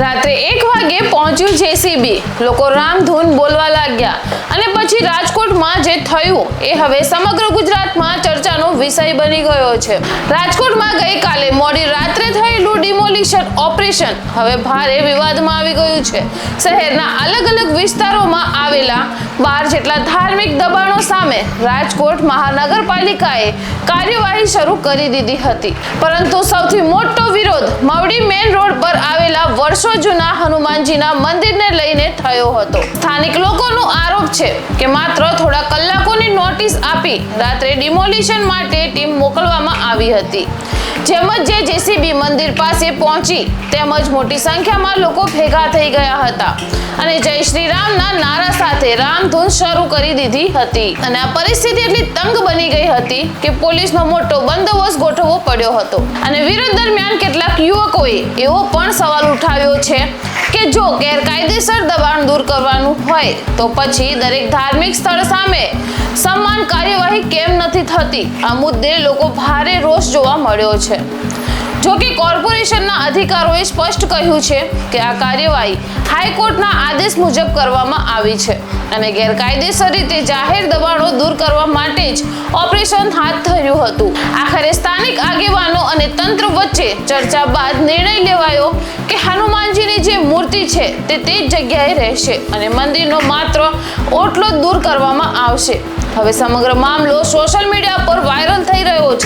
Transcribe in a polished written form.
રાત્રે 1 વાગે પહોંચ્યું જેસીબી, લોકો રામધૂન બોલવા લાગ્યા અને પછી રાજકોટમાં જે થયું એ હવે સમગ્ર ગુજરાતમાં ચર્ચાનો વિષય બની ગયો છે. રાજકોટમાં ગઈકાલે મોડી રાત્રે થયેલું ડિમોલિશન ઓપરેશન હવે ભારે વિવાદમાં આવી ગયું છે. શહેરના અલગ અલગ વિસ્તારોમાં આવેલા 12 જેટલા ધાર્મિક દબાણો સામે રાજકોટ મહાનગરપાલિકાએ કાર્યવાહી શરૂ કરી દીધી હતી, પરંતુ સૌથી મોટો વિરોધ મવડી મેઇન રોડ પર આવેલા વર્ષો જૂના હનુમાનજીના મંદિરને લઈને થયો હતો. સ્થાનિક લોકોનો આરોપ છે કે માત્ર થોડા કલાકોની નોટિસ આપી રાત્રે ડિમોલિશન માટે ટીમ મોકલવામાં આવી હતી. જેમ જ જેસીબી મંદિર પાસે પહોંચી તેમજ મોટી સંખ્યામાં લોકો ભેગા થઈ ગયા હતા અને જય શ્રી રામના નારા સાથે રામધૂન શરૂ કરી દીધી હતી. અને આ પરિસ્થિતિ એટલી તંગ બની ગઈ હતી કે પોલીસનો મોટો બંદોબસ્ત ગોઠવવો પડ્યો હતો. અને વિરોધ દરમિયાન કેટલાક યુવકોએ એવો પણ સવાલ ઉઠાવ્યો છે કે જો ગેરકાયદેસર દબાણ દૂર કરવાનું હોય તો પછી દરેક ધાર્મિક સ્થળ સામે સમાન કાર્યવાહી કેમ નથી થતી. આ મુદ્દે લોકો ભારે રોષ જોવા મળ્યો છે. જો કે કોર્પોરેશનના અધિકારીઓએ સ્પષ્ટ કહ્યું છે કે આ કાર્યવાહી હાઈકોર્ટના આદેશ મુજબ કરવામાં આવી છે અને ગેરકાયદેસર રીતે જાહેર દબાણો દૂર કરવા માટે જ ઓપરેશન હાથ ધર્યું હતું. આખરે સ્થાનિક આગેવાનો અને તંત્ર વચ્ચે ચર્ચા બાદ નિર્ણય લેવાયો કે હનુમાનજીની જે મૂર્તિ છે તે જ જગ્યાએ રહેશે અને મંદિરનો માત્ર ઓટલો દૂર કરવામાં આવશે. હવે સમગ્ર મામલો સોશિયલ મીડિયા પર વાયરલ થઈ રહ્યો છે.